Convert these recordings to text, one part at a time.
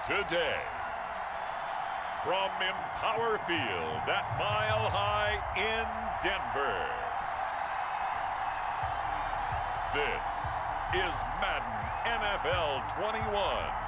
today. From Empower Field at Mile High in Denver, this is Madden NFL 21.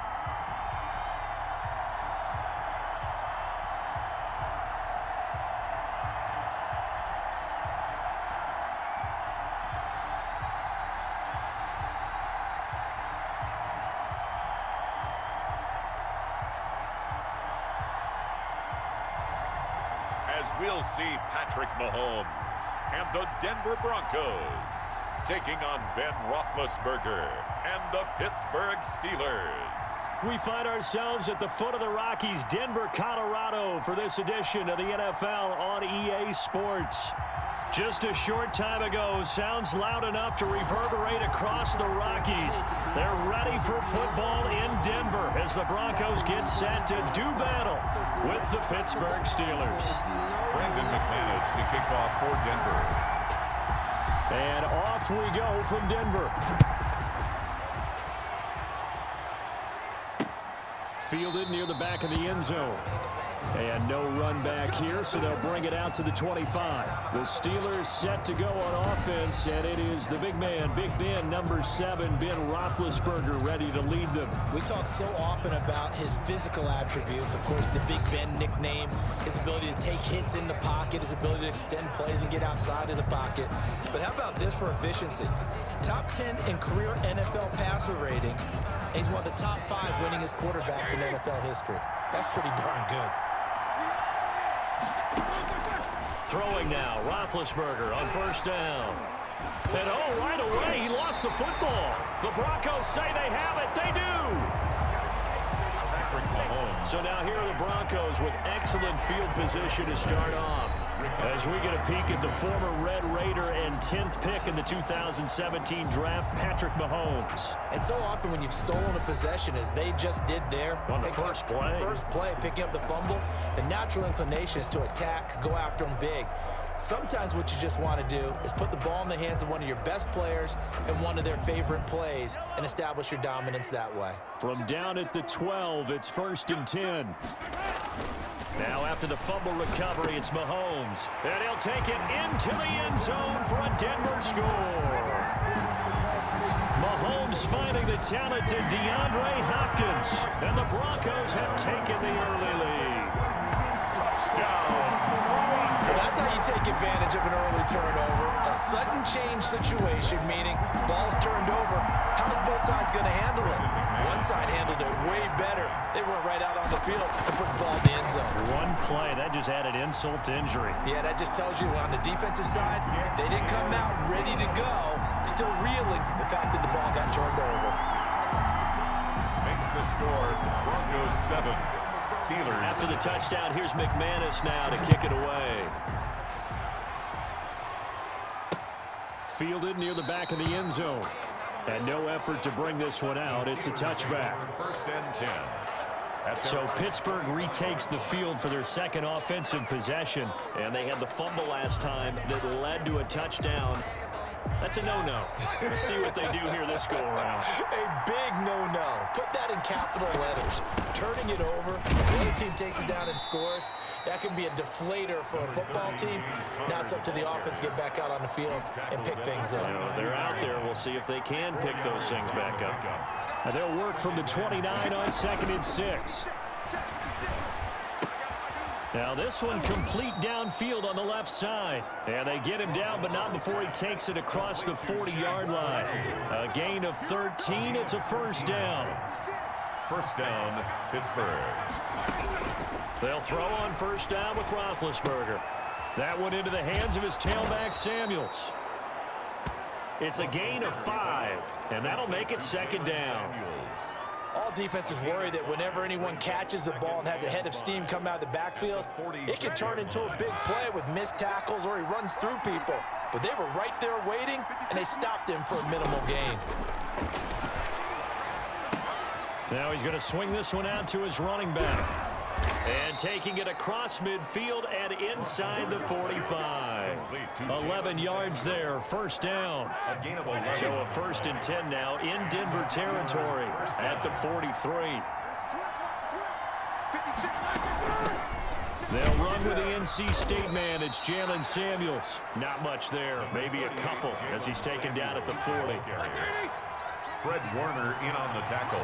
As we'll see Patrick Mahomes and the Denver Broncos taking on Ben Roethlisberger and the Pittsburgh Steelers. We find ourselves at the foot of the Rockies, Denver, Colorado, for this edition of the NFL on EA Sports. Just a short time ago, sounds loud enough to reverberate across the Rockies. They're ready for football in Denver as the Broncos get set to do battle with the Pittsburgh Steelers. Brandon McManus to kick off for Denver. And off we go from Denver. Fielded near the back of the end zone. And no run back here, so they'll bring it out to the 25. The Steelers set to go on offense, and it is the big man, Big Ben, number 7, Ben Roethlisberger, ready to lead them. We talk so often about his physical attributes. Of course, the Big Ben nickname, his ability to take hits in the pocket, his ability to extend plays and get outside of the pocket. But how about this for efficiency? Top 10 in career NFL passer rating, and he's one of the top 5 winningest quarterbacks in NFL history. That's pretty darn good. Throwing now, Roethlisberger on first down. And right away, he lost the football. The Broncos say they have it. They do. So now here are the Broncos with excellent field position to start off. As we get a peek at the former Red Raider and 10th pick in the 2017 draft, Patrick Mahomes. And so often when you've stolen a possession, as they just did there, on the first play, picking up the fumble, the natural inclination is to attack, go after them big. Sometimes what you just want to do is put the ball in the hands of one of your best players and one of their favorite plays and establish your dominance that way. From down at the 12, it's 1st and 10. Now after the fumble recovery, it's Mahomes. And he'll take it into the end zone for a Denver score. Mahomes finding the talented DeAndre Hopkins. And the Broncos have taken the early lead. Touchdown. That's how you take advantage of an early turnover. A sudden change situation, meaning ball's turned over. How's both sides going to handle it? One side handled it way better. They went right out on the field and put the ball in the end zone. One play, that just added insult to injury. Yeah, that just tells you on the defensive side, they didn't come out ready to go, still reeling from the fact that the ball got turned over. Makes the score Broncos 7. Steelers. After the touchdown, here's McManus now to kick it away. Fielded near the back of the end zone. And no effort to bring this one out. It's a touchback. 1st and 10. So Pittsburgh retakes the field for their second offensive possession. And they had the fumble last time that led to a touchdown. That's a no-no. Let's see what they do here this go-around. A big no-no. Put that in capital letters. Turning it over, the other team takes it down and scores. That can be a deflator for a football team. Now it's up to the offense to get back out on the field and pick things up. They're out there. We'll see if they can pick those things back up. And they'll work from the 29 on 2nd and 6. Now this one complete downfield on the left side. And they get him down, but not before he takes it across the 40-yard line. A gain of 13. It's a 1st down. 1st down, Pittsburgh. They'll throw on 1st down with Roethlisberger. That went into the hands of his tailback, Samuels. It's a gain of 5, and that'll make it 2nd down. All defenses worry that whenever anyone catches the ball and has a head of steam come out of the backfield, it can turn into a big play with missed tackles or he runs through people. But they were right there waiting, and they stopped him for a minimal gain. Now he's going to swing this one out to his running back. And taking it across midfield and inside the 45. 11 yards there, 1st down. So a 1st and 10 now in Denver territory at the 43. They'll run with the NC State man. It's Jalen Samuels. Not much there. Maybe a couple as he's taken down at the 40. Fred Warner in on the tackle.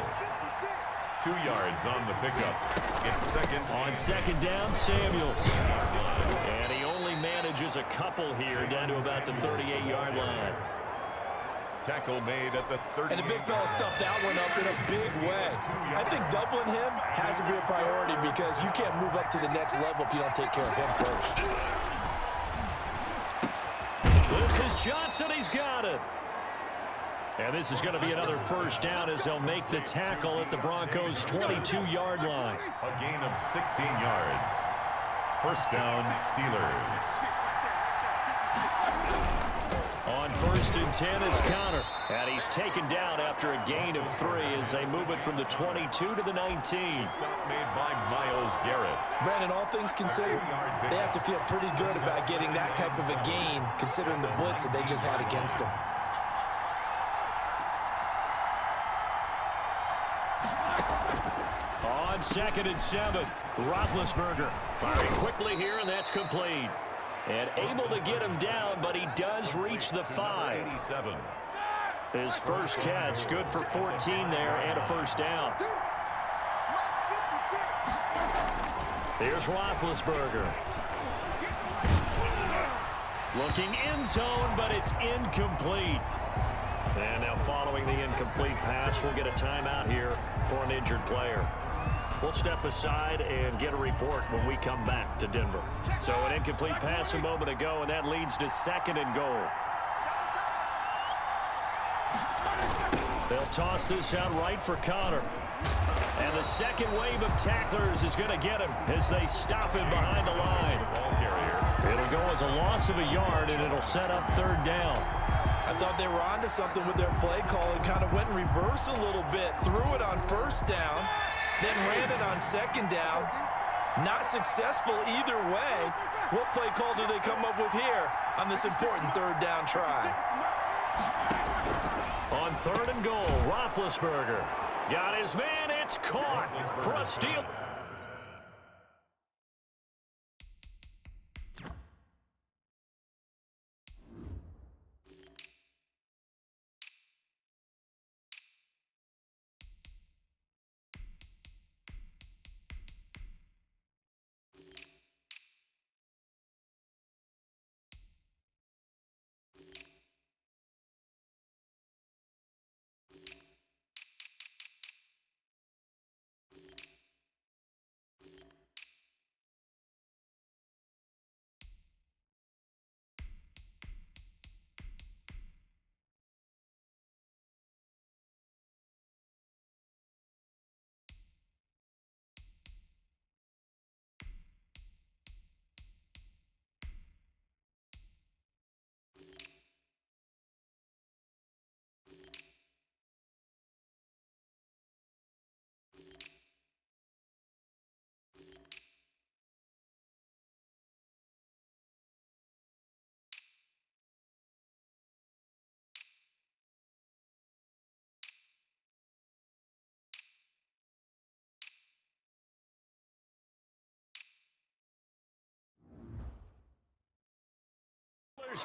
2 yards on the pickup. It's second. On second down, Samuels. And he only manages a couple here down to about the 38-yard line. Tackle made at the 30. And the big fella stuffed that one up in a big way. I think doubling him has to be a priority because you can't move up to the next level if you don't take care of him first. This is Johnson. He's got it. And this is going to be another first down as they'll make the tackle at the Broncos' 22-yard line. A gain of 16 yards. First down, Steelers. On first and 10 is Connor. And he's taken down after a gain of 3 as they move it from the 22 to the 19. Stop made by Myles Garrett. Brandon, all things considered, they have to feel pretty good about getting that type of a gain considering the blitz that they just had against them. On second and 7, Roethlisberger firing quickly here, and that's complete. And able to get him down, but he does reach the 5. 87. His first catch, good for 14 there and a first down. Here's Roethlisberger. Looking end zone, but it's incomplete. And now following the incomplete pass, we'll get a timeout here for an injured player. We'll step aside and get a report when we come back to Denver. So an incomplete pass a moment ago, and that leads to second and goal. They'll toss this out right for Connor. And the second wave of tacklers is going to get him as they stop him behind the line. It'll go as a loss of a yard, and it'll set up third down. I thought they were onto something with their play call and kind of went in reverse a little bit. Threw it on first down, then ran it on second down. Not successful either way. What play call do they come up with here on this important third down try? On third and goal, Roethlisberger got his man. It's caught for a steal.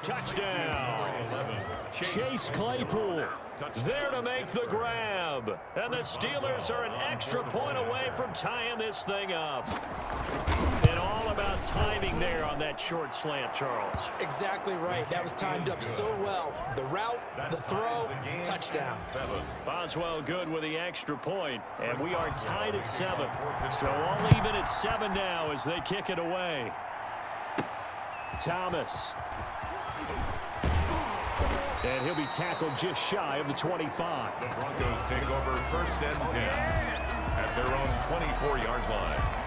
Touchdown. Chase Claypool there to make the grab. And the Steelers are an extra point away from tying this thing up. And all about timing there on that short slant, Charles. Exactly right. That was timed up so well. The route, the throw, touchdown. Boswell good with the extra point. And we are tied at 7. So all even at 7 now as they kick it away. Thomas. And he'll be tackled just shy of the 25. The Broncos take over first and 10 at their own 24-yard line.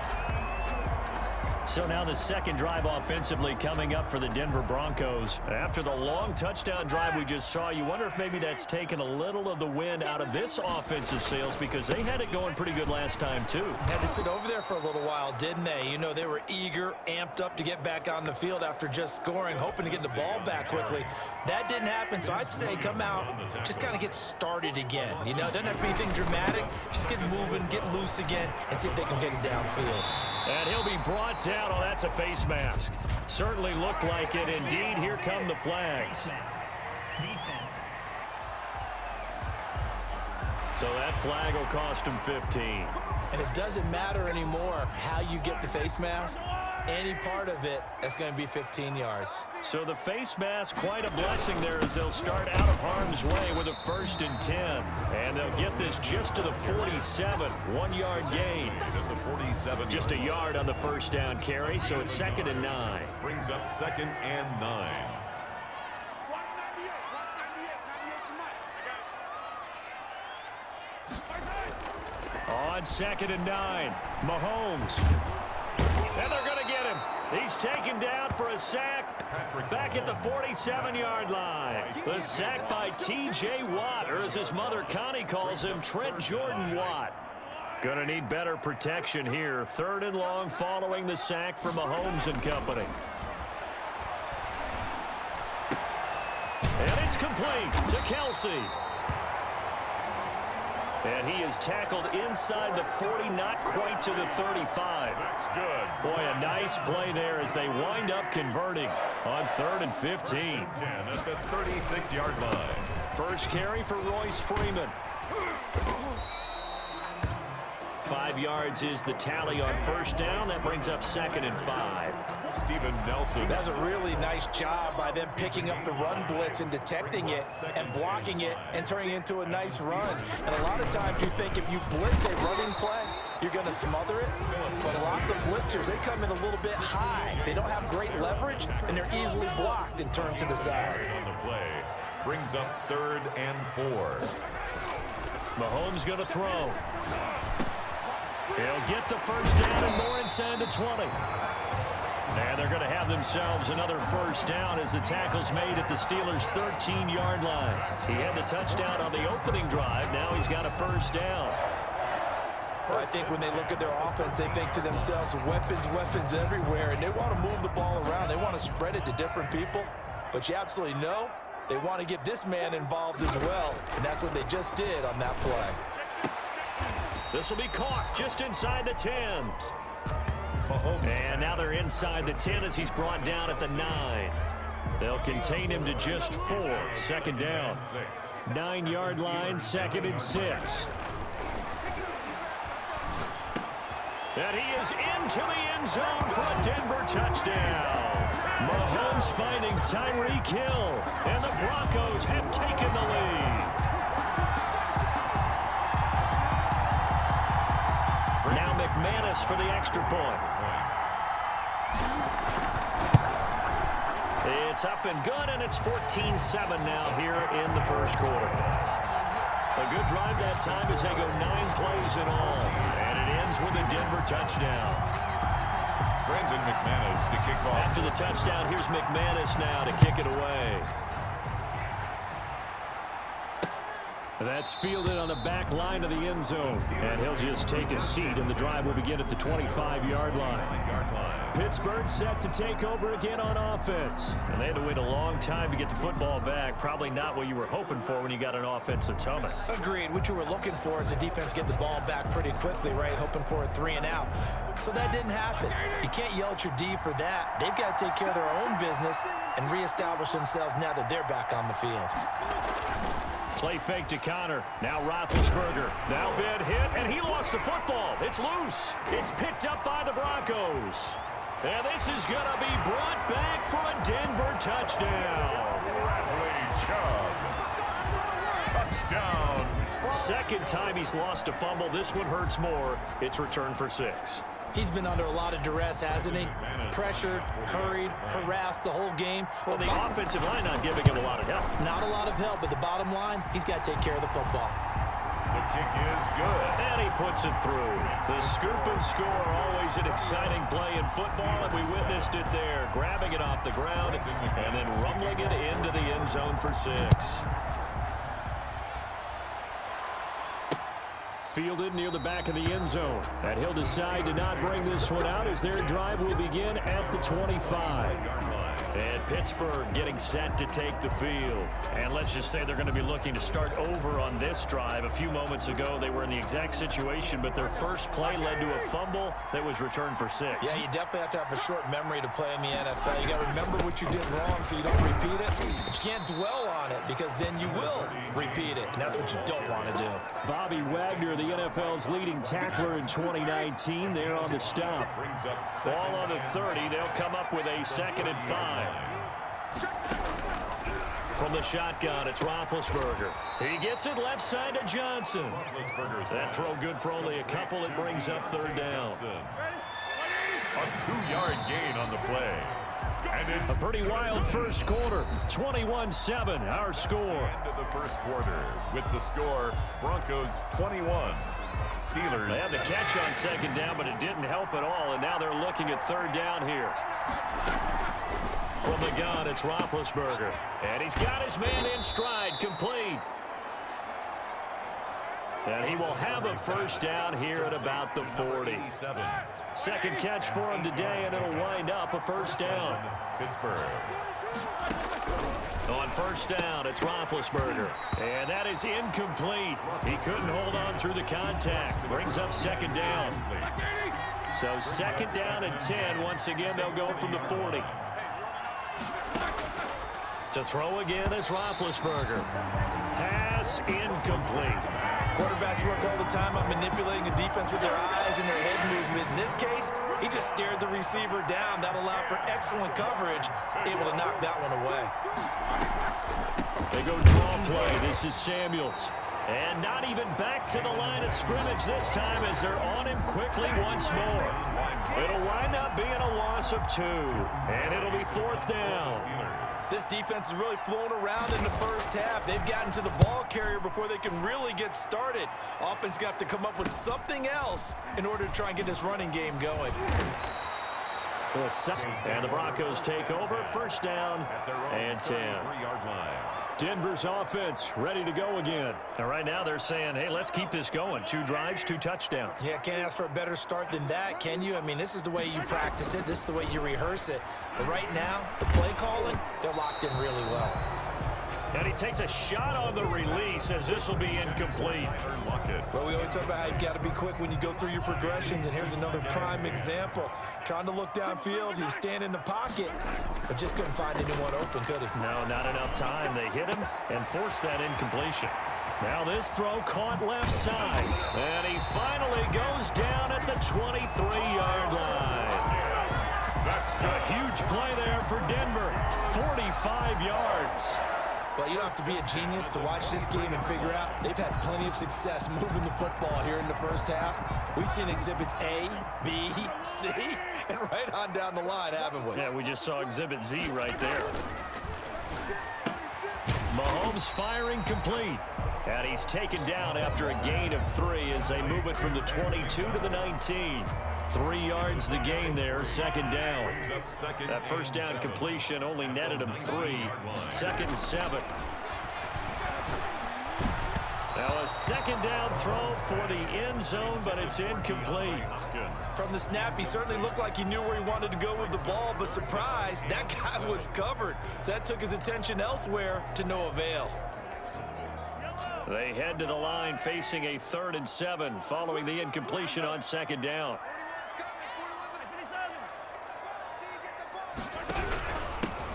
So now the second drive offensively coming up for the Denver Broncos. After the long touchdown drive we just saw, you wonder if maybe that's taken a little of the wind out of this offensive sails because they had it going pretty good last time too. Had to sit over there for a little while, didn't they? You know, they were eager, amped up to get back on the field after just scoring, hoping to get the ball back quickly. That didn't happen, so I'd say come out, just kind of get started again. You know, it doesn't have to be anything dramatic. Just get moving, get loose again, and see if they can get it downfield. And he'll be brought down. Oh, that's a face mask. Certainly looked like it. Indeed, here come the flags. Defense. So that flag will cost him 15. And it doesn't matter anymore how you get the face mask. Any part of it, that's going to be 15 yards. So the face mask, quite a blessing there as they'll start out of harm's way with a 1st and 10. And they'll get this just to the 47, 1-yard gain. Just a yard on the first down carry, so it's 2nd and 9. Brings up 2nd and 9. On 2nd and 9, Mahomes. And they're going to get him. He's taken down for a sack back at the 47-yard line. The sack by T.J. Watt, or as his mother Connie calls him, Trent Jordan Watt. Going to need better protection here. 3rd and long following the sack from Mahomes and company. And it's complete to Kelsey. And he is tackled inside the 40, not quite to the 35. That's good. Boy, a nice play there as they wind up converting on 3rd and 15. 10 at the 36-yard line. First carry for Royce Freeman. 5 yards is the tally on first down. That brings up 2nd and 5. Steven Nelson. That's a really nice job by them picking up the run blitz and detecting it and blocking it and turning it into a nice run. And a lot of times you think if you blitz a running play, you're going to smother it. But a lot of the blitzers, they come in a little bit high. They don't have great leverage, and they're easily blocked and turned to the side. On the play. Brings up 3rd and 4. Mahomes going to throw. He'll get the first down and more inside the 20. And they're going to have themselves another first down as the tackle's made at the Steelers' 13-yard line. He had the touchdown on the opening drive. Now he's got a first down. Well, I think when they look at their offense, they think to themselves, weapons everywhere, and they want to move the ball around. They want to spread it to different people. But you absolutely know they want to get this man involved as well, and that's what they just did on that play. This will be caught just inside the 10. And now they're inside the 10 as he's brought down at the 9. They'll contain him to just 4. 2nd down. 9-yard line, 2nd and 6. And he is into the end zone for a Denver touchdown. Mahomes finding Tyreek Hill, and the Broncos have taken the lead. Now McManus for the extra point. It's up and good, and it's 14-7 now here in the first quarter. A good drive that time as they go 9 plays in all, and it ends with a Denver touchdown. Brandon McManus to kick off. After the touchdown, here's McManus now to kick it away. That's fielded on the back line of the end zone. And he'll just take a seat, and the drive will begin at the 25-yard line. Pittsburgh set to take over again on offense. And they had to wait a long time to get the football back. Probably not what you were hoping for when you got an offense that's humming. Agreed. What you were looking for is the defense get the ball back pretty quickly, right? Hoping for a 3 and out. So that didn't happen. You can't yell at your D for that. They've got to take care of their own business and reestablish themselves now that they're back on the field. Play fake to Connor. Now Roethlisberger. Now bid hit, and he lost the football. It's loose. It's picked up by the Broncos. And this is going to be brought back for a Denver touchdown. Touchdown. Second time he's lost a fumble. This one hurts more. It's returned for 6. He's been under a lot of duress, hasn't he? Pressured, hurried, harassed the whole game. Well, the offensive line not giving him a lot of help. Not a lot of help, but the bottom line, he's got to take care of the football. The kick is good. And he puts it through. The scoop and score, always an exciting play in football, and we witnessed it there. Grabbing it off the ground and then rumbling it into the end zone for 6. Fielded near the back of the end zone. And he'll decide to not bring this one out as their drive will begin at the 25. And Pittsburgh getting set to take the field. And let's just say they're going to be looking to start over on this drive. A few moments ago, they were in the exact situation, but their first play led to a fumble that was returned for 6. Yeah, you definitely have to have a short memory to play in the NFL. You got to remember what you did wrong so you don't repeat it. But you can't dwell on it because then you will repeat it, and that's what you don't want to do. Bobby Wagner, the NFL's leading tackler in 2019, they're on the stop. Ball on the 30. They'll come up with a 2nd and 5. From the shotgun, it's Roethlisberger. He gets it left side to Johnson. That throw good for only a couple. It brings up 3rd down. A 2-yard gain on the play. And it's a pretty wild first quarter. 21-7, our score. End of the first quarter with the score, Broncos 21. Steelers. They had the catch on 2nd down, but it didn't help at all, and now they're looking at 3rd down here. From the gun, it's Roethlisberger. And he's got his man in stride, complete. And he will have a 1st down here at about the 40. 2nd catch for him today, and it'll wind up a 1st down. Pittsburgh. On 1st down, it's Roethlisberger. And that is incomplete. He couldn't hold on through the contact. Brings up 2nd down. So 2nd down and 10. Once again, they'll go from the 40. To throw again is Roethlisberger. Pass incomplete. Quarterbacks work all the time on manipulating a defense with their eyes and their head movement. In this case, he just stared the receiver down. That allowed for excellent coverage, able to knock that one away. They go draw play. This is Samuels. And not even back to the line of scrimmage this time as they're on him quickly once more. It'll wind up being a loss of 2. And it'll be 4th down. This defense has really flown around in the first half. They've gotten to the ball carrier before they can really get started. Offense going to have to come up with something else in order to try and get this running game going. And the Broncos take over. 1st down and 10. 3-yard line. Denver's offense ready to go again. And right now they're saying, hey, let's keep this going. 2 drives, 2 touchdowns. Yeah, can't ask for a better start than that, can you? I mean, this is the way you practice it. This is the way you rehearse it. But right now, the play calling, they're locked in really well. And he takes a shot on the release as this will be incomplete. Well, we always talk about how you've got to be quick when you go through your progressions, and here's another prime example. Trying to look downfield, he was standing in the pocket, but just couldn't find anyone open, could he? No, not enough time. They hit him and forced that incompletion. Now this throw caught left side, and he finally goes down at the 23-yard line. A huge play there for Denver, 45 yards. Well, you don't have to be a genius to watch this game and figure out they've had plenty of success moving the football here in the first half. We've seen exhibits A, B, C, and right on down the line, haven't we? Yeah, we just saw exhibit Z right there. Mahomes firing complete. And he's taken down after a gain of 3 as they move it from the 22 to the 19. 3 yards the gain there, 2nd down. That 1st down completion only netted him 3. 2nd and 7. Now a 2nd down throw for the end zone, but it's incomplete. From the snap, he certainly looked like he knew where he wanted to go with the ball, but surprise, that guy was covered. So that took his attention elsewhere to no avail. They head to the line facing a 3rd and 7 following the incompletion on 2nd down.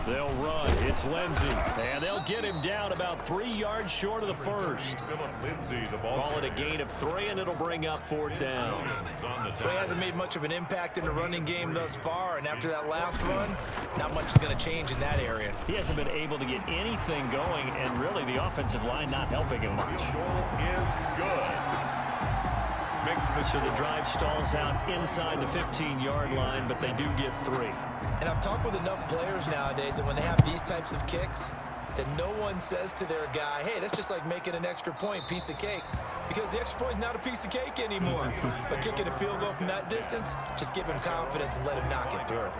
They'll run. It's Lindsey. And they'll get him down about 3 yards short of the 1st. Call it a gain of 3, and it'll bring up 4th down. Well, he hasn't made much of an impact in the running game thus far, and after that last run, not much is going to change in that area. He hasn't been able to get anything going, and really the offensive line not helping him much. Is good. So the drive stalls out inside the 15-yard line, but they do get 3. And I've talked with enough players nowadays that when they have these types of kicks, that no one says to their guy, hey, that's just like making an extra point, piece of cake. Because the extra point is not a piece of cake anymore. But kicking a field goal from that distance, just give him confidence and let him knock it through.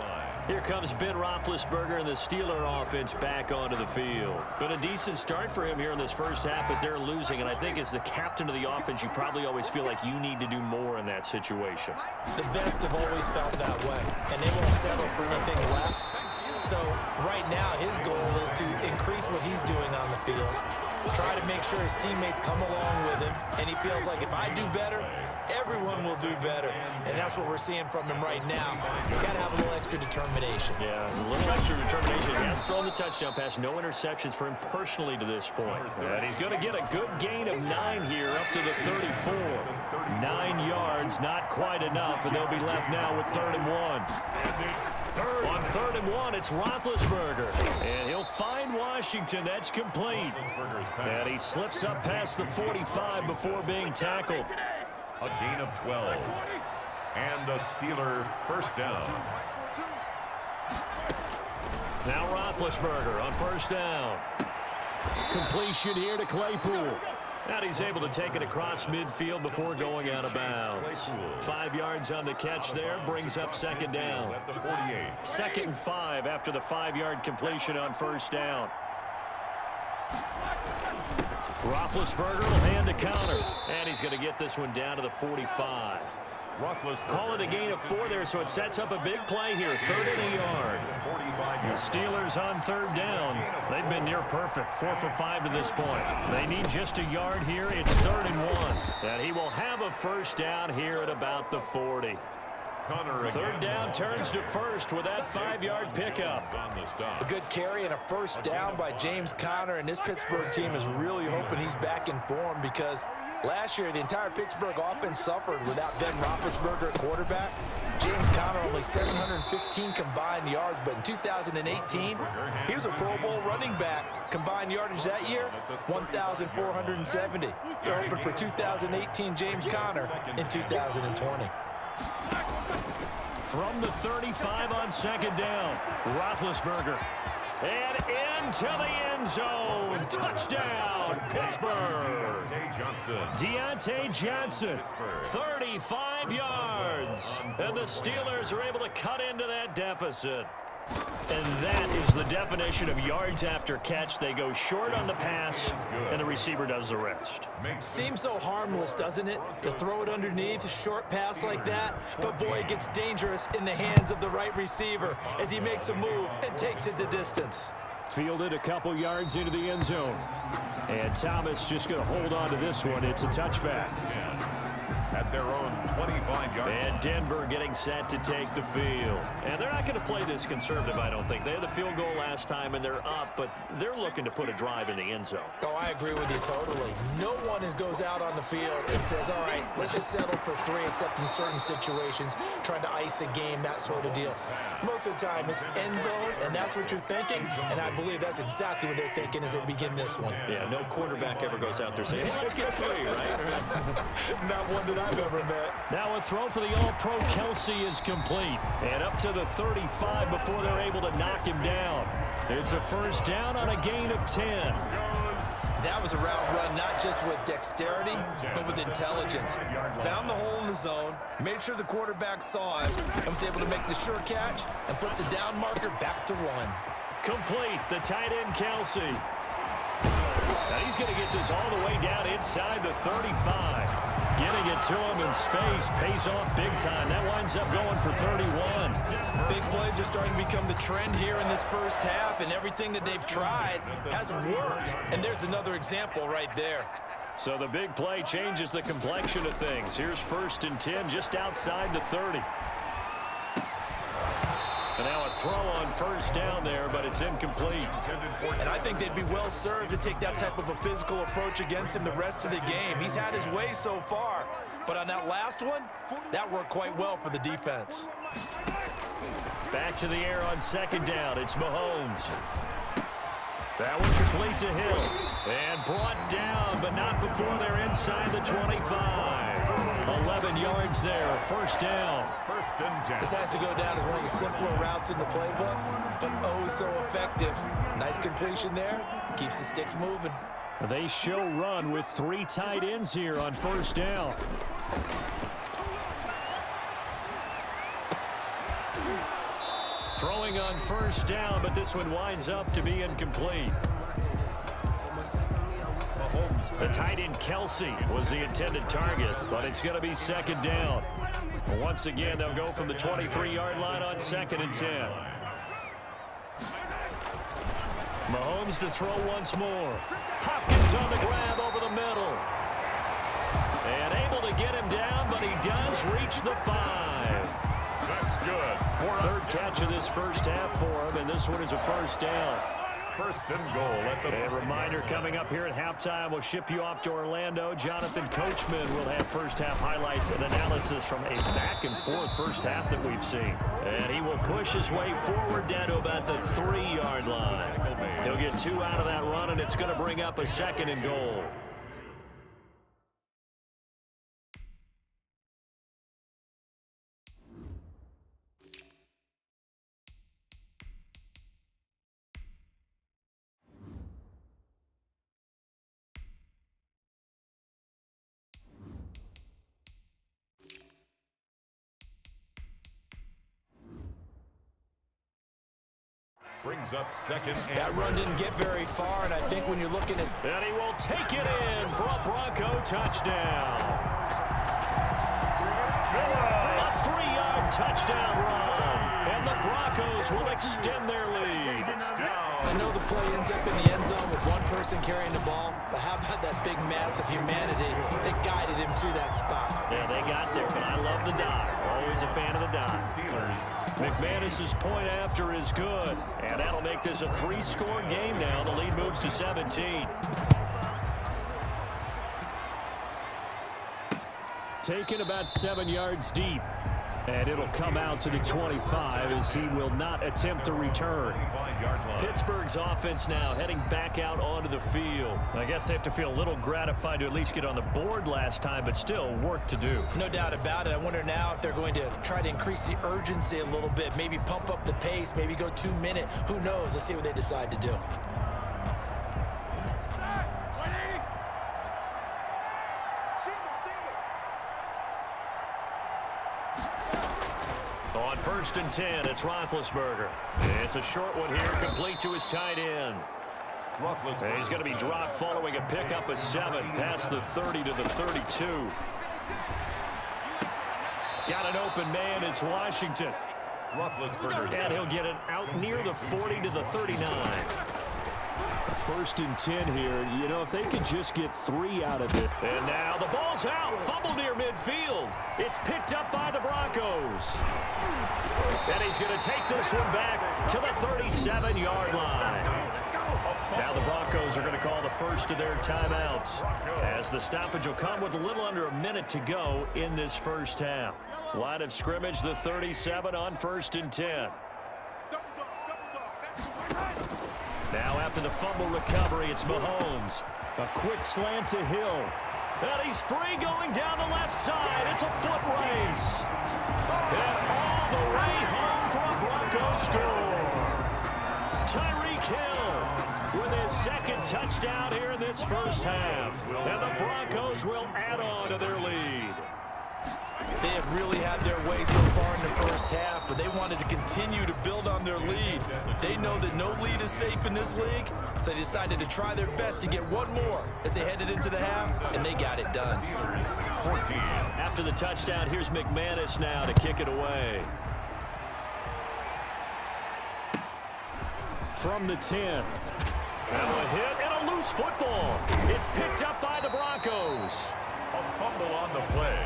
Here comes Ben Roethlisberger and the Steeler offense back onto the field. Been a decent start for him here in this first half, but they're losing. And I think as the captain of the offense, you probably always feel like you need to do more in that situation. The best have always felt that way, and they won't settle for anything less. So right now, his goal is to increase what he's doing on the field, try to make sure his teammates come along with him, and he feels like if I do better, everyone will do better. And that's what we're seeing from him right now. Got to have a little extra determination. Yeah, a little extra determination. He has thrown the touchdown pass. No interceptions for him personally to this point. And he's going to get a good gain of 9 here up to the 34. 9 yards, not quite enough, and they'll be left now with 3rd and 1. On 3rd and 1, it's Roethlisberger, and he'll find Washington. That's complete. And he slips up past the 45 before being tackled. A gain of 12. And a Steeler first down. Now Roethlisberger on 1st down. Completion here to Claypool. And he's able to take it across midfield before going out of bounds. 5 yards on the catch there, brings up 2nd down. 2nd and 5 after the 5-yard completion on 1st down. Roethlisberger will hand a counter, and he's going to get this one down to the 45. Call it a gain of 4 there, so it sets up a big play here. 3rd and a yard. The Steelers on 3rd down. They've been near perfect, 4 for 5 to this point. They need just a yard here. It's 3rd and 1. And he will have a first down here at about the 40. 3rd down turns to 1st with that 5-yard pickup. A good carry and a first down by James Conner, and this Pittsburgh team is really hoping he's back in form because last year the entire Pittsburgh offense suffered without Ben Roethlisberger at quarterback. James Conner only 715 combined yards, but in 2018, he was a Pro Bowl running back. Combined yardage that year, 1,470. They're hoping for 2018 James Conner in 2020. From the 35 on 2nd down, Roethlisberger. And into the end zone. Touchdown, Pittsburgh. Deontay Johnson, 35 yards. And the Steelers are able to cut into that deficit. And that is the definition of yards after catch. They go short on the pass, and the receiver does the rest. Seems so harmless, doesn't it, to throw it underneath, a short pass like that? But, boy, it gets dangerous in the hands of the right receiver as he makes a move and takes it the distance. Fielded a couple yards into the end zone. And Thomas just going to hold on to this one. It's a touchback. At their own 25-yard. And Denver getting set to take the field. And they're not going to play this conservative, I don't think. They had the field goal last time, and they're up, but they're looking to put a drive in the end zone. Oh, I agree with you totally. No one goes out on the field and says, all right, let's just settle for 3, except in certain situations, trying to ice a game, that sort of deal. Most of the time, it's end zone, and that's what you're thinking, and I believe that's exactly what they're thinking as they begin this one. Yeah, no quarterback ever goes out there saying, hey, let's get 3, right? Not one that I've ever met. Now a throw for the All-Pro Kelsey is complete. And up to the 35 before they're able to knock him down. It's a first down on a gain of 10. That was a route run, not just with dexterity, but with intelligence. Found the hole in the zone, made sure the quarterback saw it, and was able to make the sure catch and flip the down marker back to 1. Complete, the tight end Kelsey. Now he's going to get this all the way down inside the 35. Getting it to him in space pays off big time. That winds up going for 31. Big plays are starting to become the trend here in this first half, and everything that they've tried has worked. And there's another example right there. So the big play changes the complexion of things. Here's 1st and 10 just outside the 30. And now a throw on 1st down there, but it's incomplete. And I think they'd be well served to take that type of a physical approach against him the rest of the game. He's had his way so far, but on that last one, that worked quite well for the defense. Back to the air on 2nd down. It's Mahomes. That one complete to Hill. And brought down, but not before they're inside the 25. 11 yards there, 1st down. 1st and 10. This has to go down as one of the simpler routes in the playbook, but oh so effective. Nice completion there. Keeps the sticks moving. They show run with 3 tight ends here on 1st down. Throwing on 1st down, but this one winds up to be incomplete. The tight end Kelsey was the intended target, but it's going to be 2nd down. Once again, they'll go from the 23-yard line on 2nd and 10. Mahomes to throw once more. Hopkins on the grab over the middle. And able to get him down, but he does reach the 5. That's good. Third catch of this first half for him, and this one is a first down. First and goal at the... A reminder coming up here at halftime, we'll ship you off to Orlando. Jonathan Coachman will have first half highlights and analysis from a back-and-forth first half that we've seen. And he will push his way forward down to about the 3-yard line. He'll get 2 out of that run, and it's going to bring up a second and goal. Brings up second. That run didn't get very far, and I think when you're looking at... And he will take it in for a Bronco touchdown. A 3-yard touchdown run, and the Broncos will extend their lead. I know the play ends up in the end zone with one person carrying the ball, but how about that big mass of humanity that guided him to that spot? Yeah, they got there, but I love the dive. Always a fan of the dive. McManus's point after is good, and that'll make this a 3-score game now. The lead moves to 17. Taken about 7 yards deep, and it'll come out to the 25 as he will not attempt to return. Pittsburgh's offense now heading back out onto the field. I guess they have to feel a little gratified to at least get on the board last time, but still work to do. No doubt about it. I wonder now if they're going to try to increase the urgency a little bit, maybe pump up the pace, maybe go 2-minute. Who knows? Let's see what they decide to do. On 1st and 10, it's Roethlisberger. It's a short one here, complete to his tight end. And he's going to be dropped following a pickup of 7, past the 30 to the 32. Got an open man, it's Washington. And he'll get it out near the 40 to the 39. 1st and 10 here. You know, if they could just get 3 out of it. And now the ball's out. Fumble near midfield. It's picked up by the Broncos. And he's going to take this one back to the 37-yard line. Now the Broncos are going to call the first of their timeouts, as the stoppage will come with a little under a minute to go in this first half. Line of scrimmage, the 37 on 1st and 10. Now after the fumble recovery, it's Mahomes. A quick slant to Hill. And he's free going down the left side. It's a foot race. And all the way home for a Broncos score. Tyreek Hill with his second touchdown here in this first half. And the Broncos will add on to their lead. They have really had their way so far in the first half, but they wanted to continue to build on their lead. They know that no lead is safe in this league, so they decided to try their best to get one more as they headed into the half, and they got it done. After the touchdown, here's McManus now to kick it away. From the 10. Now a hit and a loose football. It's picked up by the Broncos. A fumble on the play.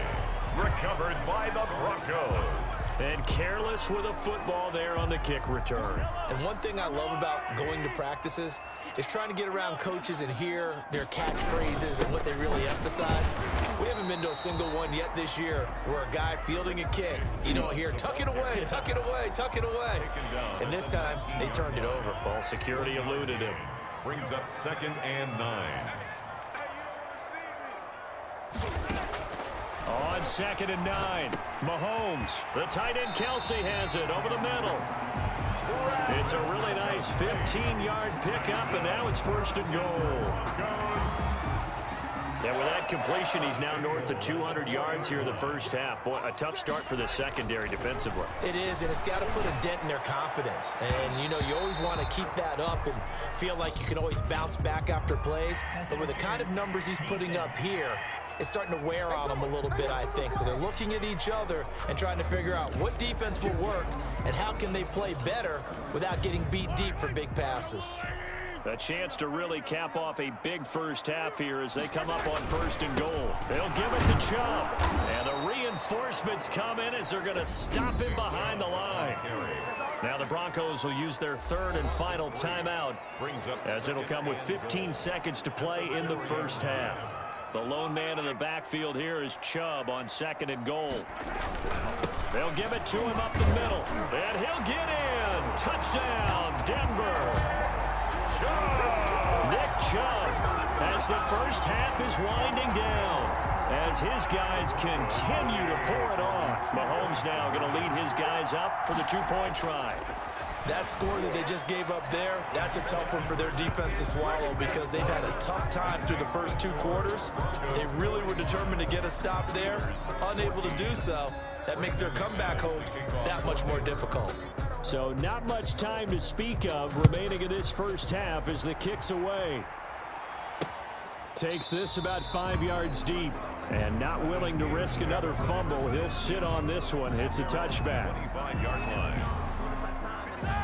Recovered by the Broncos. And careless with a football there on the kick return. And one thing I love about going to practices is trying to get around coaches and hear their catchphrases and what they really emphasize. We haven't been to a single one yet this year where a guy fielding a kick, you don't hear, tuck it away, tuck it away, tuck it away. And this time, they turned it over. Ball security eluded him. Brings up 2nd and 9. On 2nd and 9, Mahomes. The tight end Kelsey has it over the middle. It's a really nice 15-yard pickup, and now it's 1st and goal. And with that completion, he's now north of 200 yards here in the first half. Boy, a tough start for the secondary defensively. It is, and it's got to put a dent in their confidence. And, you know, you always want to keep that up and feel like you can always bounce back after plays. But with the kind of numbers he's putting up here, it's starting to wear on them a little bit, I think. So they're looking at each other and trying to figure out what defense will work and how can they play better without getting beat deep for big passes. A chance to really cap off a big first half here as they come up on 1st and goal. They'll give it to Chubb. And the reinforcements come in as they're going to stop him behind the line. Now the Broncos will use their 3rd and final timeout as it'll come with 15 seconds to play in the first half. The lone man in the backfield here is Chubb on 2nd and goal. They'll give it to him up the middle. And he'll get in. Touchdown, Denver. Nick Chubb, as the first half is winding down, as his guys continue to pour it on. Mahomes now going to lead his guys up for the 2-point try. That score that they just gave up there, that's a tough one for their defense to swallow because they've had a tough time through the first 2 quarters. They really were determined to get a stop there, unable to do so. That makes their comeback hopes that much more difficult. So not much time to speak of remaining in this first half as the kick's away. Takes this about 5 yards deep. And not willing to risk another fumble. He'll sit on this one. It's a touchback.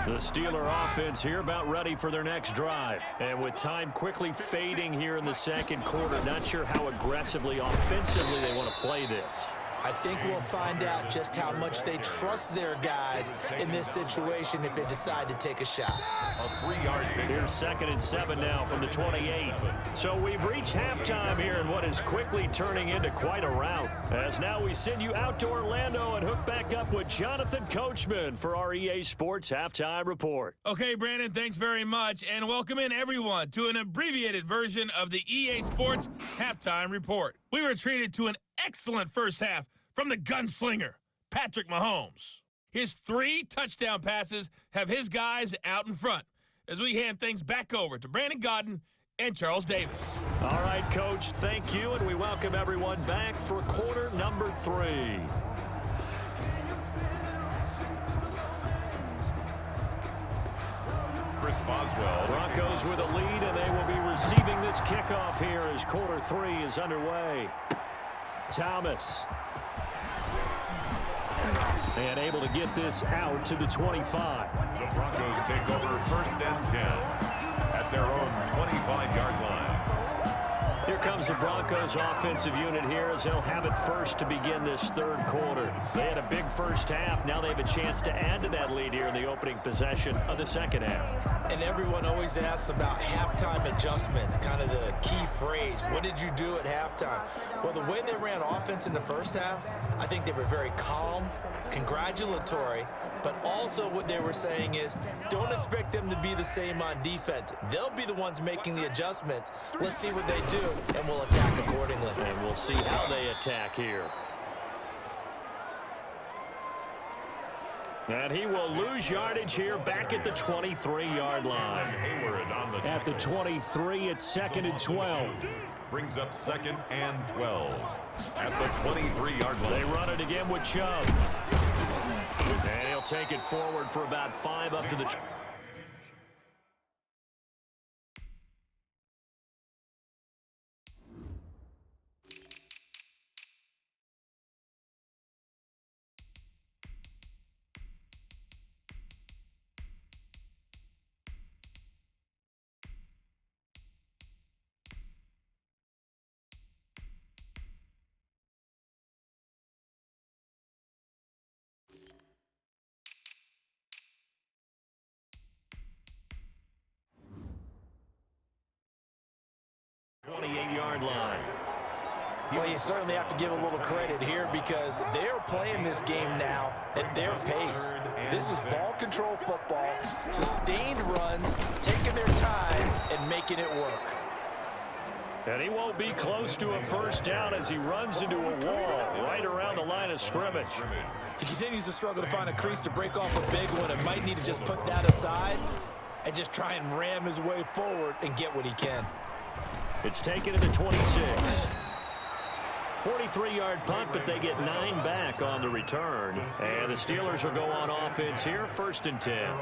The Steeler offense here about ready for their next drive. And with time quickly fading here in the 2nd quarter, not sure how aggressively, offensively they want to play this. I think we'll find out just how much they trust their guys in this situation if they decide to take a shot. Here's 2nd and 7 now from the 28. So we've reached halftime here in what is quickly turning into quite a rout. As now we send you out to Orlando and hook back up with Jonathan Coachman for our EA Sports Halftime Report. Okay, Brandon, thanks very much. And welcome in, everyone, to an abbreviated version of the EA Sports Halftime Report. We were treated to an excellent first half from the gunslinger, Patrick Mahomes. His 3 touchdown passes have his guys out in front as we hand things back over to Brandon Godden and Charles Davis. All right, Coach, thank you, and we welcome everyone back for quarter number 3. Chris Boswell. Broncos with a lead, and they will be receiving this kickoff here as quarter 3 is underway. Thomas. And able to get this out to the 25. The Broncos take over 1st and 10 at their own 25-yard line. Here comes the Broncos offensive unit here as they'll have it first to begin this 3rd quarter. They had a big first half. Now they have a chance to add to that lead here in the opening possession of the 2nd half. And everyone always asks about halftime adjustments, kind of the key phrase. What did you do at halftime? Well, the way they ran offense in the first half, I think they were very calm, congratulatory, but also what they were saying is don't expect them to be the same on defense. They'll be the ones making the adjustments. Let's see what they do, and we'll attack accordingly. And we'll see how they attack here. And he will lose yardage here back at the 23-yard line. At the 23, it's 2nd and 12. Brings up 2nd and 12 at the 23-yard line. They run it again with Chubb. And he'll take it forward for about 5 up to the... line. Well, you certainly have to give a little credit here because they're playing this game now at their pace. This is ball control football, sustained runs, taking their time and making it work. And he won't be close to a first down as he runs into a wall right around the line of scrimmage. He continues to struggle to find a crease to break off a big one and might need to just put that aside and just try and ram his way forward and get what he can. It's taken to the 26. 43-yard punt, but they get 9 back on the return. And the Steelers will go on offense here, 1st and 10.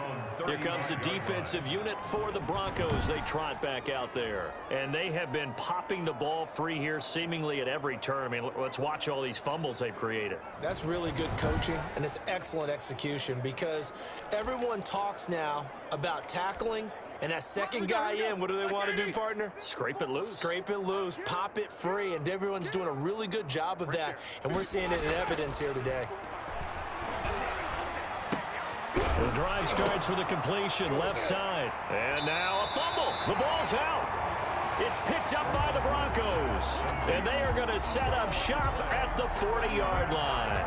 Here comes the defensive unit for the Broncos. They trot back out there. And they have been popping the ball free here seemingly at every turn. I mean, let's watch all these fumbles they've created. That's really good coaching, and it's excellent execution because everyone talks now about tackling And that second guy in, what do they want to do, partner? Scrape it loose. Scrape it loose, pop it free, and everyone's doing a really good job of that, and we're seeing it in evidence here today. The drive starts with a completion, left side. And now a fumble. The ball's out. It's picked up by the Broncos. And they are going to set up shop at the 40-yard line.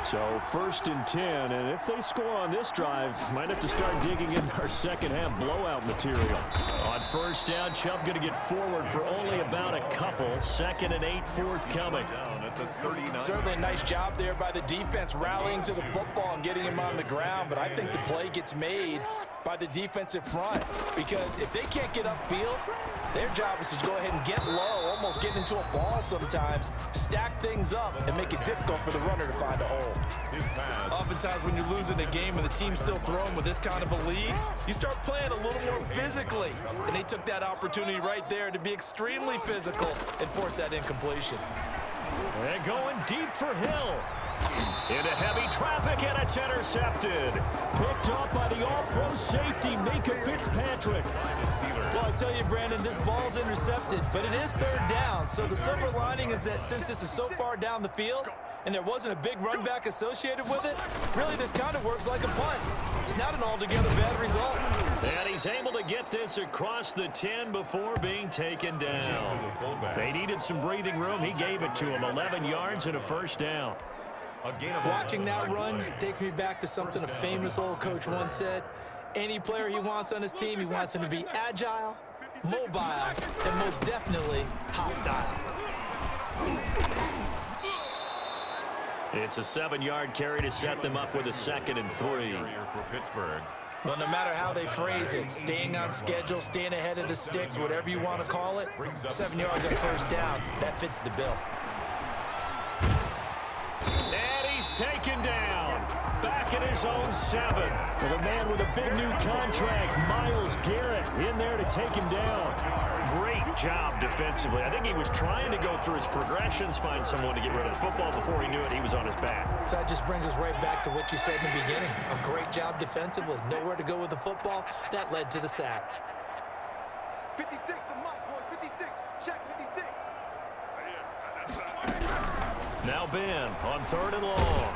So 1st and 10, and if they score on this drive, might have to start digging in our second-half blowout material. On 1st down, Chubb going to get forward for only about a couple. 2nd and 8 forthcoming. Certainly a nice job there by the defense rallying to the football and getting him on the ground, but I think the play gets made by the defensive front, because if they can't get upfield, their job is to go ahead and get low, almost get into a ball sometimes, stack things up, and make it difficult for the runner to find a hole. Oftentimes when you're losing a game and the team's still throwing with this kind of a lead, you start playing a little more physically, and they took that opportunity right there to be extremely physical and force that incompletion. And going deep for Hill. Into heavy traffic, and it's intercepted. Picked up by the all-pro safety, Mika Fitzpatrick. Well, I tell you, Brandon, this ball's intercepted, but it is 3rd down. So the silver lining is that since this is so far down the field and there wasn't a big run back associated with it, really this kind of works like a punt. It's not an altogether bad result. And he's able to get this across the 10 before being taken down. They needed some breathing room. He gave it to him. 11 yards and a 1st down. Watching that run takes me back to something a famous old coach once said. Any player he wants on his team, he wants him to be agile, mobile, and most definitely hostile. It's a 7-yard carry to set them up with a 2nd and 3. Well, no matter how they phrase it, staying on schedule, staying ahead of the sticks, whatever you want to call it, 7 yards on 1st down, that fits the bill. And he's taken down. Back at his own 7. With a man with a big new contract, Myles Garrett, in there to take him down. Great job defensively. I think he was trying to go through his progressions, find someone to get rid of the football. Before he knew it, he was on his back. So that just brings us right back to what you said in the beginning. A great job defensively. Nowhere to go with the football. That led to the sack. 56, the mark, boys. 56. Check 56. Now Ben on 3rd and long.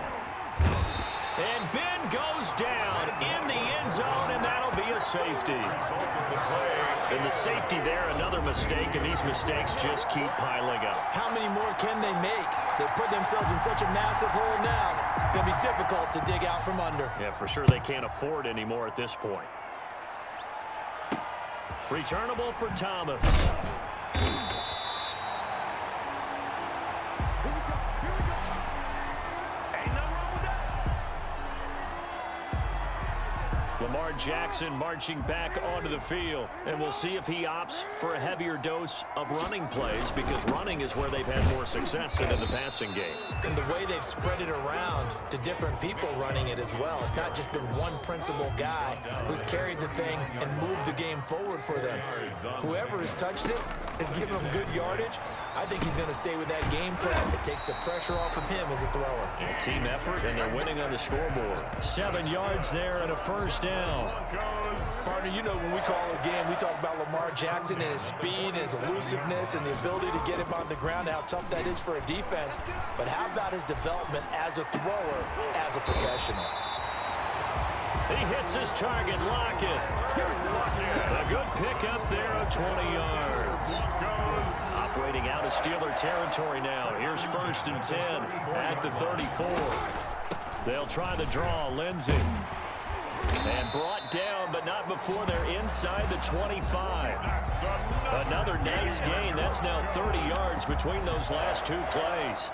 And Ben goes down in the end zone, and that'll be a safety. And the safety there, another mistake, and these mistakes just keep piling up. How many more can they make? They put themselves in such a massive hole now. It'll be difficult to dig out from under. Yeah, for sure they can't afford anymore at this point. Returnable for Thomas. Lamar Jackson marching back onto the field. And we'll see if he opts for a heavier dose of running plays, because running is where they've had more success than in the passing game. And the way they've spread it around to different people running it as well. It's not just been one principal guy who's carried the thing and moved the game forward for them. Whoever has touched it has given them good yardage. I think he's going to stay with that game plan. It takes the pressure off of him as a thrower. A team effort, and they're winning on the scoreboard. 7 yards there and a 1st down. Partner, you know when we call a game, we talk about Lamar Jackson and his speed and his elusiveness and the ability to get him on the ground, how tough that is for a defense. But how about his development as a thrower, as a professional? He hits his target, Lockett. A good pickup there of 20 yards. Operating out of Steeler territory now. Here's 1st and 10 at the 34. They'll try the draw. Lindsey. And brought down, but not before they're inside the 25. Another nice gain. That's now 30 yards between those last 2 plays.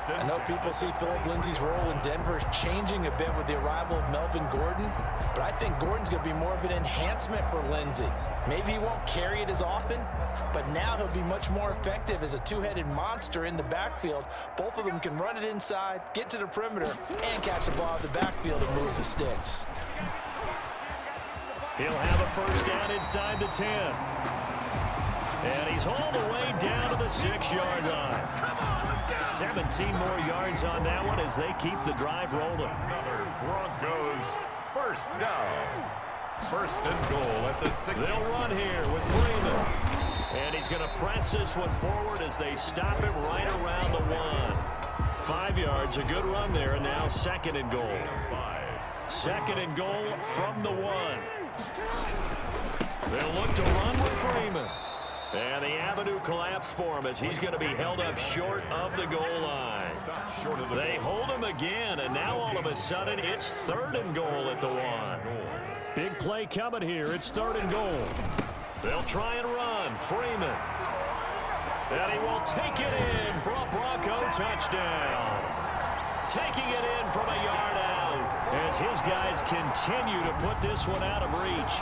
I know people see Philip Lindsay's role in Denver is changing a bit with the arrival of Melvin Gordon, but I think Gordon's going to be more of an enhancement for Lindsay. Maybe he won't carry it as often, but now he'll be much more effective as a two-headed monster in the backfield. Both of them can run it inside, get to the perimeter, and catch the ball out of the backfield and move the sticks. He'll have a 1st down inside the 10. And he's all the way down to the 6-yard line. 17 more yards on that one as they keep the drive rolling. Another Broncos 1st down. First and goal at the 6. They'll run here with Freeman. And he's going to press this one forward as they stop him right around the 1. 5 yards, a good run there, and now second and goal. Second and goal from the 1. They'll look to run with Freeman. And the avenue collapsed for him as he's going to be held up short of the goal line. They hold him again, and now all of a sudden it's third and goal at the 1. Big play coming here. It's third and goal. They'll try and run. Freeman. And he will take it in for a Bronco touchdown. Taking it in from a yard out as his guys continue to put this one out of reach.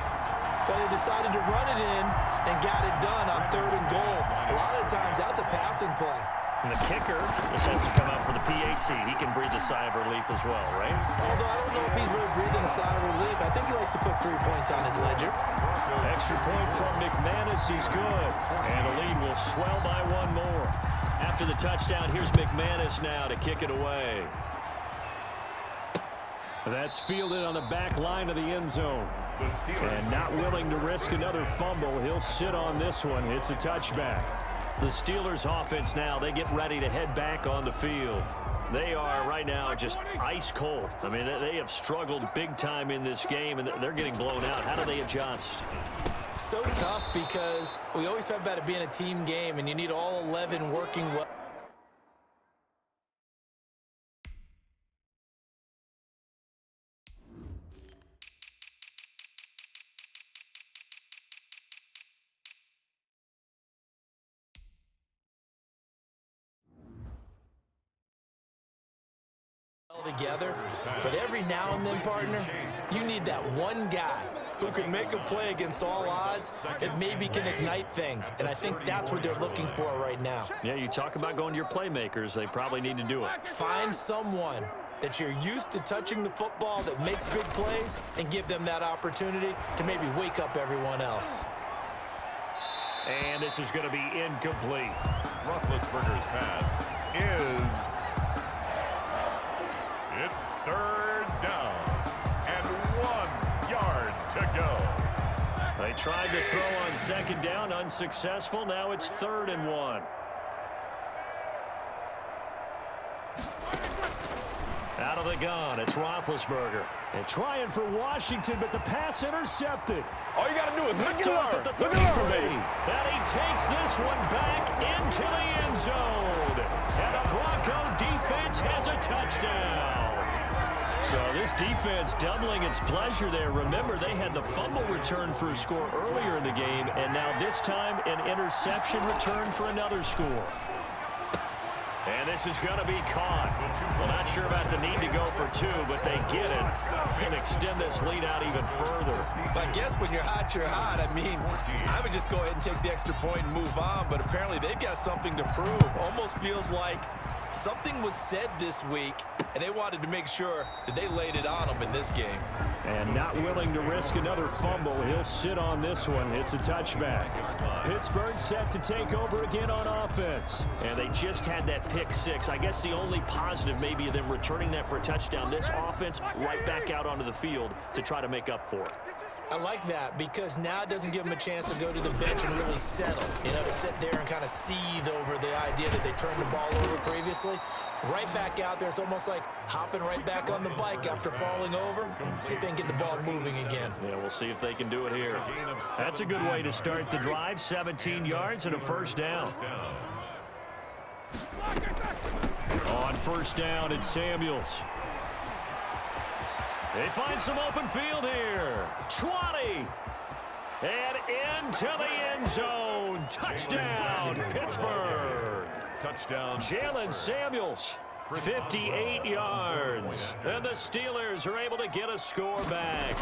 But they decided to run it in and got it done on third and goal. A lot of times, that's a passing play. And the kicker just has to come out for the PAT. He can breathe a sigh of relief as well, right? Although I don't know if he's really breathing a sigh of relief. I think he likes to put 3 points on his ledger. Extra point from McManus is good. And the lead will swell by 1 more. After the touchdown, here's McManus now to kick it away. That's fielded on the back line of the end zone. And not willing to risk another fumble, he'll sit on this one. It's a touchback. The Steelers offense now, they get ready to head back on the field. They are right now just ice cold. I mean, they have struggled big time in this game, and they're getting blown out. How do they adjust? So tough because we always talk about it being a team game, and you need all 11 working well. Together, but every now and then, partner, you need that one guy who can make a play against all odds that maybe can ignite things, and I think that's what they're looking for right now. Yeah, you talk about going to your playmakers, they probably need to do it. Find someone that you're used to touching the football that makes big plays and give them that opportunity to maybe wake up everyone else. And this is going to be incomplete. Roethlisberger's pass is... It's third down and 1 yard to go. They tried to throw on second down, unsuccessful. Now it's 3rd and 1. Out of the gun, it's Roethlisberger. And trying for Washington, but the pass intercepted. All you got to do is look Picked off at the 33. And he takes this one back into the end zone. And the Bronco defense has a touchdown. So this defense doubling its pleasure there. Remember, they had the fumble return for a score earlier in the game, and now this time an interception return for another score. And this is going to be caught. Well, not sure about the need to go for 2, but they get it and extend this lead out even further. I guess when you're hot, you're hot. I mean, I would just go ahead and take the extra point and move on, but apparently they've got something to prove. Almost feels like something was said this week, and they wanted to make sure that they laid it on them in this game. And not willing to risk another fumble, he'll sit on this one. It's a touchback. Pittsburgh set to take over again on offense. And they just had that pick 6. I guess the only positive maybe of them returning that for a touchdown. This offense right back out onto the field to try to make up for it. I like that because now it doesn't give them a chance to go to the bench and really settle. You know, to sit there and kind of seethe over the idea that they turned the ball over previously. Right back out there. It's almost like hopping right back on the bike after falling over. See if they can get the ball moving again. Yeah, we'll see if they can do it here. That's a good way to start the drive. 17 yards and a first down. On first down, it's Samuels. They find some open field here. 20. And into the end zone. Touchdown, Pittsburgh. Touchdown. Jalen Samuels, 58 yards. And the Steelers are able to get a score back.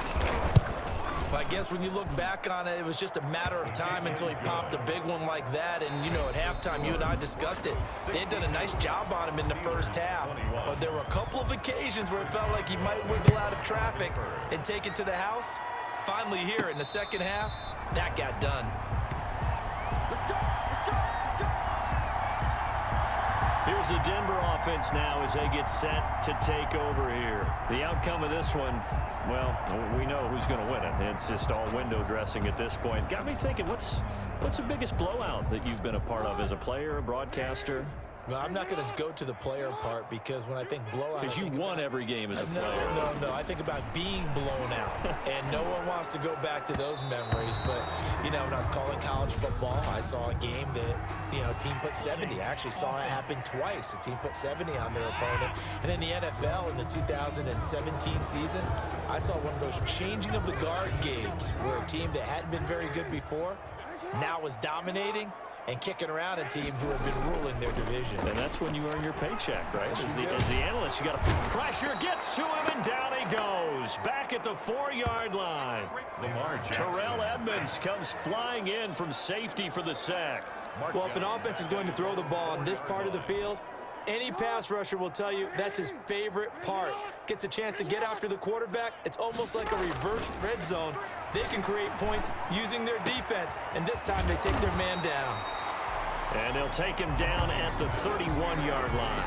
Well, I guess when you look back on it, it was just a matter of time until he popped a big one like that. And, you know, at halftime, you and I discussed it. They had done a nice job on him in the first half. But there were a couple of occasions where it felt like he might wiggle out of traffic and take it to the house. Finally here in the second half, that got done. Here's the Denver offense now as they get set to take over here. The outcome of this one, well, we know who's going to win it. It's just all window dressing at this point. Got me thinking, what's the biggest blowout that you've been a part of as a player, a broadcaster? Well, I'm not going to go to the player part because when I think blowout... Because you won every game as a player. No. I think about being blown out. And no one wants to go back to those memories. But, you know, when I was calling college football, I saw a game that, you know, a team put 70. I actually saw it happen twice. A team put 70 on their opponent. And in the NFL, in the 2017 season, I saw one of those changing of the guard games where a team that hadn't been very good before now was dominating and kicking around a team who had been ruling their division. And that's when you earn your paycheck, right? As the analyst, you got to... Pressure gets to him, and down he goes. Back at the 4-yard line. Terrell Edmonds comes flying in from safety for the sack. Well, if an offense is going to throw the ball on this part of the field, any pass rusher will tell you that's his favorite part. Gets a chance to get after the quarterback. It's almost like a reverse red zone. They can create points using their defense, and this time they take their man down. And they'll take him down at the 31-yard line.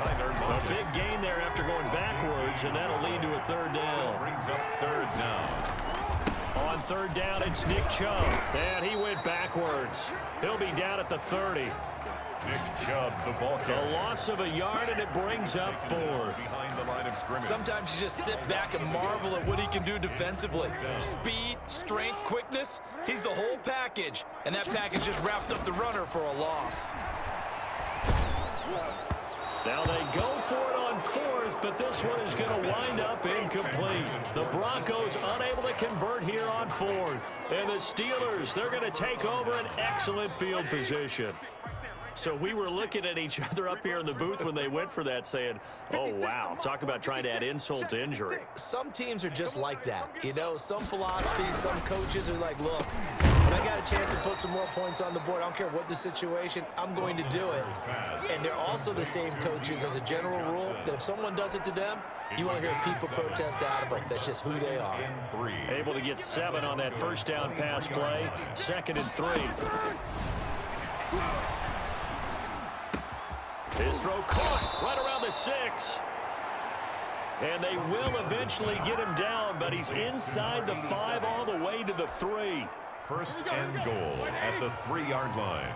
A big gain there after going backwards, and that'll lead to a third down. Brings up third now. On third down, it's Nick Chubb. And he went backwards. He'll be down at the 30. Nick Chubb, the ball carrier. A loss of a yard, and it brings up fourth. Behind the line of scrimmage. Sometimes you just sit back and marvel at what he can do defensively. Speed, strength, quickness, he's the whole package. And that package just wrapped up the runner for a loss. Now they go for it on fourth, but this one is going to wind up incomplete. The Broncos unable to convert here on fourth. And the Steelers, they're going to take over an excellent field position. So we were looking at each other up here in the booth when they went for that saying, oh, wow, talk about trying to add insult to injury. Some teams are just like that. You know, some philosophies, some coaches are like, look, when I got a chance to put some more points on the board, I don't care what the situation, I'm going to do it. And they're also the same coaches as a general rule that if someone does it to them, you won't hear people protest out of them. That's just who they are. Able to get 7 on that first down pass play. 2nd and 3. His throw caught right around the 6. And they will eventually get him down, but he's inside the 5 all the way to the 3. First and goal at the 3-yard line.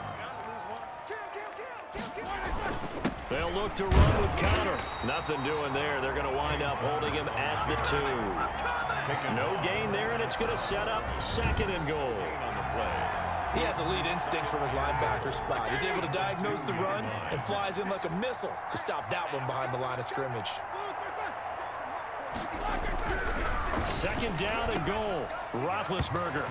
They'll look to run with counter. Nothing doing there. They're going to wind up holding him at the 2. No gain there, and it's going to set up 2nd and goal. He has elite instincts from his linebacker spot. He's able to diagnose the run and flies in like a missile to stop that one behind the line of scrimmage. 2nd down and goal. Roethlisberger.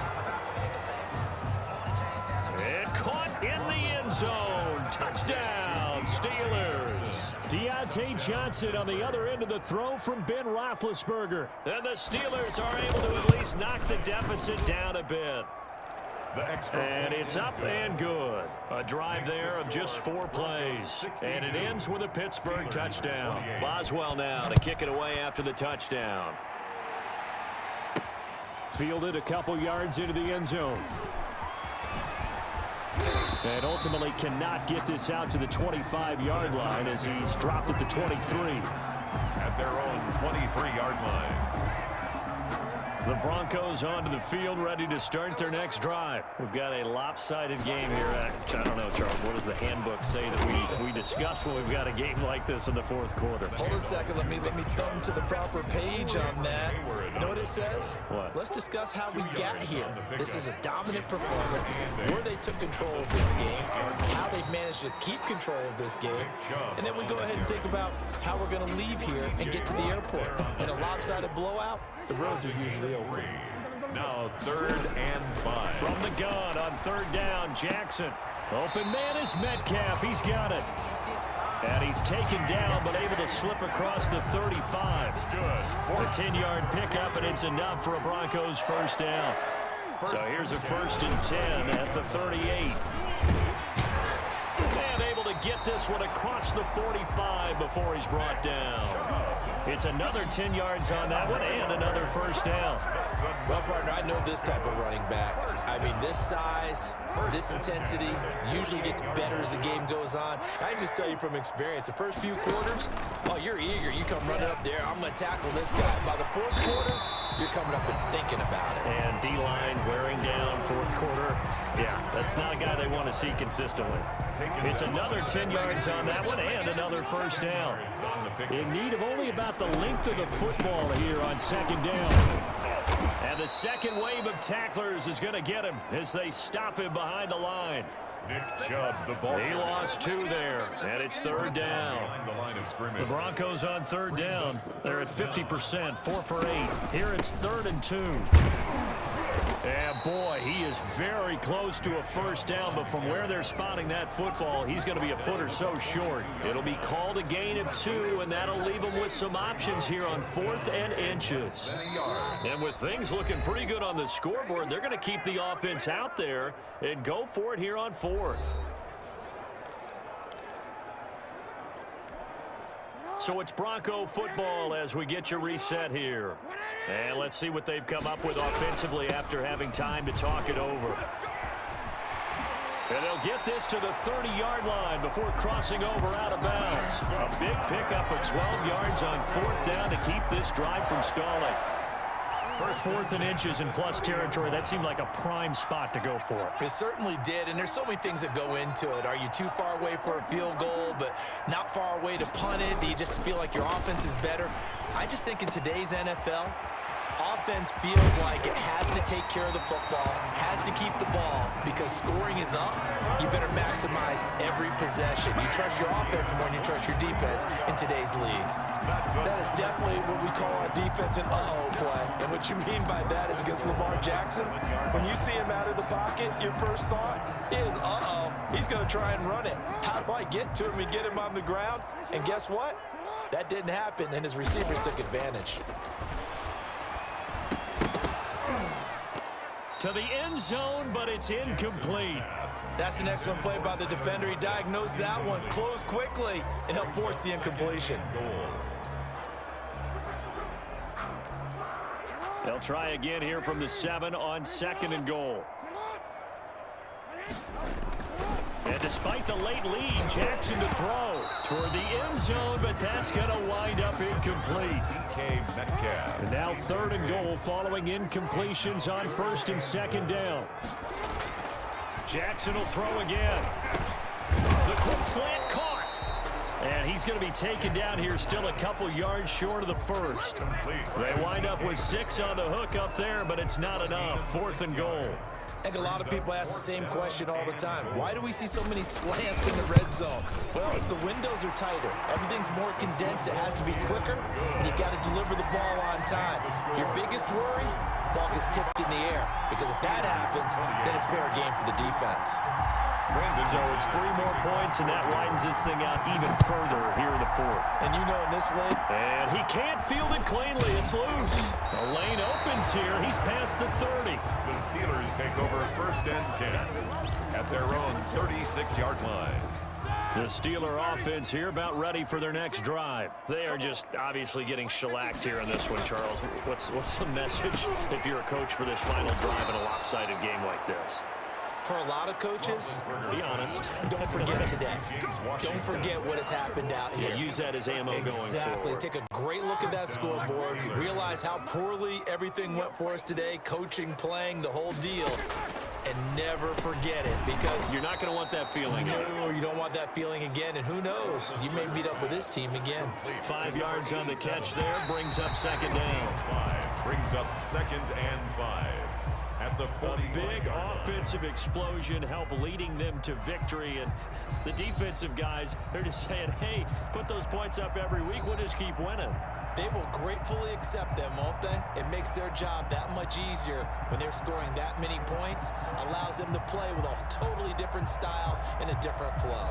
And caught in the end zone. Touchdown, Steelers. Deontay Johnson on the other end of the throw from Ben Roethlisberger. And the Steelers are able to at least knock the deficit down a bit. And it's up and good. A drive there of just 4 plays. And it ends with a Pittsburgh touchdown. Boswell now to kick it away after the touchdown. Fielded a couple yards into the end zone. And ultimately cannot get this out to the 25-yard line as he's dropped at the 23. At their own 23-yard line. The Broncos onto the field, ready to start their next drive. We've got a lopsided game here. I don't know, Charles, what does the handbook say that we discuss when we've got a game like this in the 4th quarter? Hold on a second. Let me thumb to the proper page on that. You know what it says? What? Let's discuss how we got here. This is a dominant performance, where they took control of this game, how they've managed to keep control of this game, and then we go ahead and think about how we're going to leave here and get to the airport. In a lopsided blowout, the roads are usually open. Now 3rd and 5. From the gun on 3rd down, Jackson. Open man is Metcalf. He's got it. And he's taken down, but able to slip across the 35. Good. A 10-yard pickup, and it's enough for a Broncos first down. So here's a 1st and 10 at the 38. And able to get this one across the 45 before he's brought down. It's another 10 yards on that one and another first down. Well, partner, I know this type of running back. I mean, this size, this intensity usually gets better as the game goes on. I can just tell you from experience, the first few quarters, oh, you're eager. You come running up there, I'm going to tackle this guy. By the fourth quarter, you're coming up and thinking about it. And D-line wearing down fourth quarter. Yeah, that's not a guy they want to see consistently. It's another 10 yards on that one and another first down. In need of only about the length of the football here on second down. And the second wave of tacklers is going to get him as they stop him behind the line. Nick Chubb, the ball. He lost 2 there, and it's third down. Behind the line of scrimmage. The Broncos on third down. They're at 50%, 4 for 8. Here it's 3rd and 2. And boy, he is very close to a first down, but from where they're spotting that football, he's going to be a foot or so short. It'll be called a gain of 2, and that'll leave him with some options here on 4th and inches. And with things looking pretty good on the scoreboard, they're going to keep the offense out there and go for it here on 4th. So it's Bronco football as we get you reset here. And let's see what they've come up with offensively after having time to talk it over. And they'll get this to the 30-yard line before crossing over out of bounds. A big pickup of 12 yards on 4th down to keep this drive from stalling. First 4th and inches in plus territory, that seemed like a prime spot to go for. It certainly did, and there's so many things that go into it. Are you too far away for a field goal, but not far away to punt it? Do you just feel like your offense is better? I just think in today's NFL, offense feels like it has to take care of the football, has to keep the ball, because scoring is up. You better maximize every possession. You trust your offense more than you trust your defense in today's league. That is definitely what we call a defense and uh-oh play. And what you mean by that is against Lamar Jackson, when you see him out of the pocket, your first thought is, uh-oh, he's going to try and run it. How do I get to him and get him on the ground? And guess what? That didn't happen, and his receivers took advantage. To the end zone, but it's incomplete. That's an excellent play by the defender. He diagnosed that one, closed quickly, and helped force the incompletion. They'll try again here from the 7 on 2nd and goal. And despite the late lead, Jackson to throw toward the end zone, but that's going to wind up incomplete. Metcalf. And now 3rd and goal following incompletions on 1st and 2nd down. Jackson will throw again. The quick slant caught. And he's going to be taken down here still a couple yards short of the first. They wind up with 6 on the hook up there, but it's not enough. 4th and goal. I think a lot of people ask the same question all the time. Why do we see so many slants in the red zone? Well, the windows are tighter. Everything's more condensed. It has to be quicker, and you've got to deliver the ball on time. Your biggest worry, ball gets tipped in the air, because if that happens, then it's fair game for the defense. So it's 3 more points, and that widens this thing out even further here in the 4th. And you know in this league, and he can't field it cleanly. It's loose. The lane opens here. He's past the 30. The Steelers take over 1st and 10 at their own 36-yard line. The Steeler offense here about ready for their next drive. They are just obviously getting shellacked here in this one, Charles. What's the message if you're a coach for this final drive in a lopsided game like this? for a lot of coaches, be honest, don't forget today. Don't forget what has happened out here. Yeah, use that as ammo going forward. Exactly. Take a great look at that scoreboard. Realize how poorly everything went for us today, coaching, playing, the whole deal. And never forget it, because you're not going to want that feeling. No, you don't want that feeling again. And who knows? You may meet up with this team again. 5 yards on the catch there, brings up second down. Brings up 2nd and 5. At the 40. A big offensive explosion help leading them to victory, and the defensive guys, they're just saying, hey, put those points up every week, we'll just keep winning. They will gratefully accept them, won't they? It makes their job that much easier when they're scoring that many points, allows them to play with a totally different style and a different flow.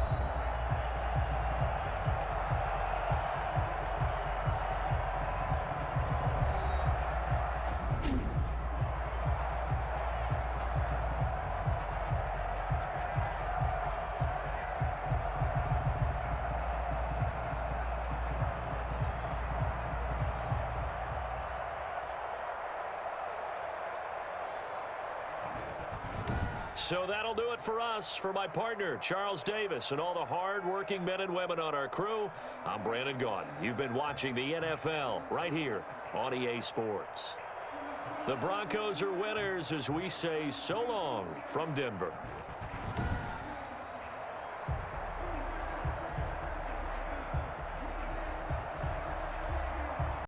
So that'll do it for us. For my partner, Charles Davis, and all the hard-working men and women on our crew, I'm Brandon Gaudin. You've been watching the NFL right here on EA Sports. The Broncos are winners as we say so long from Denver.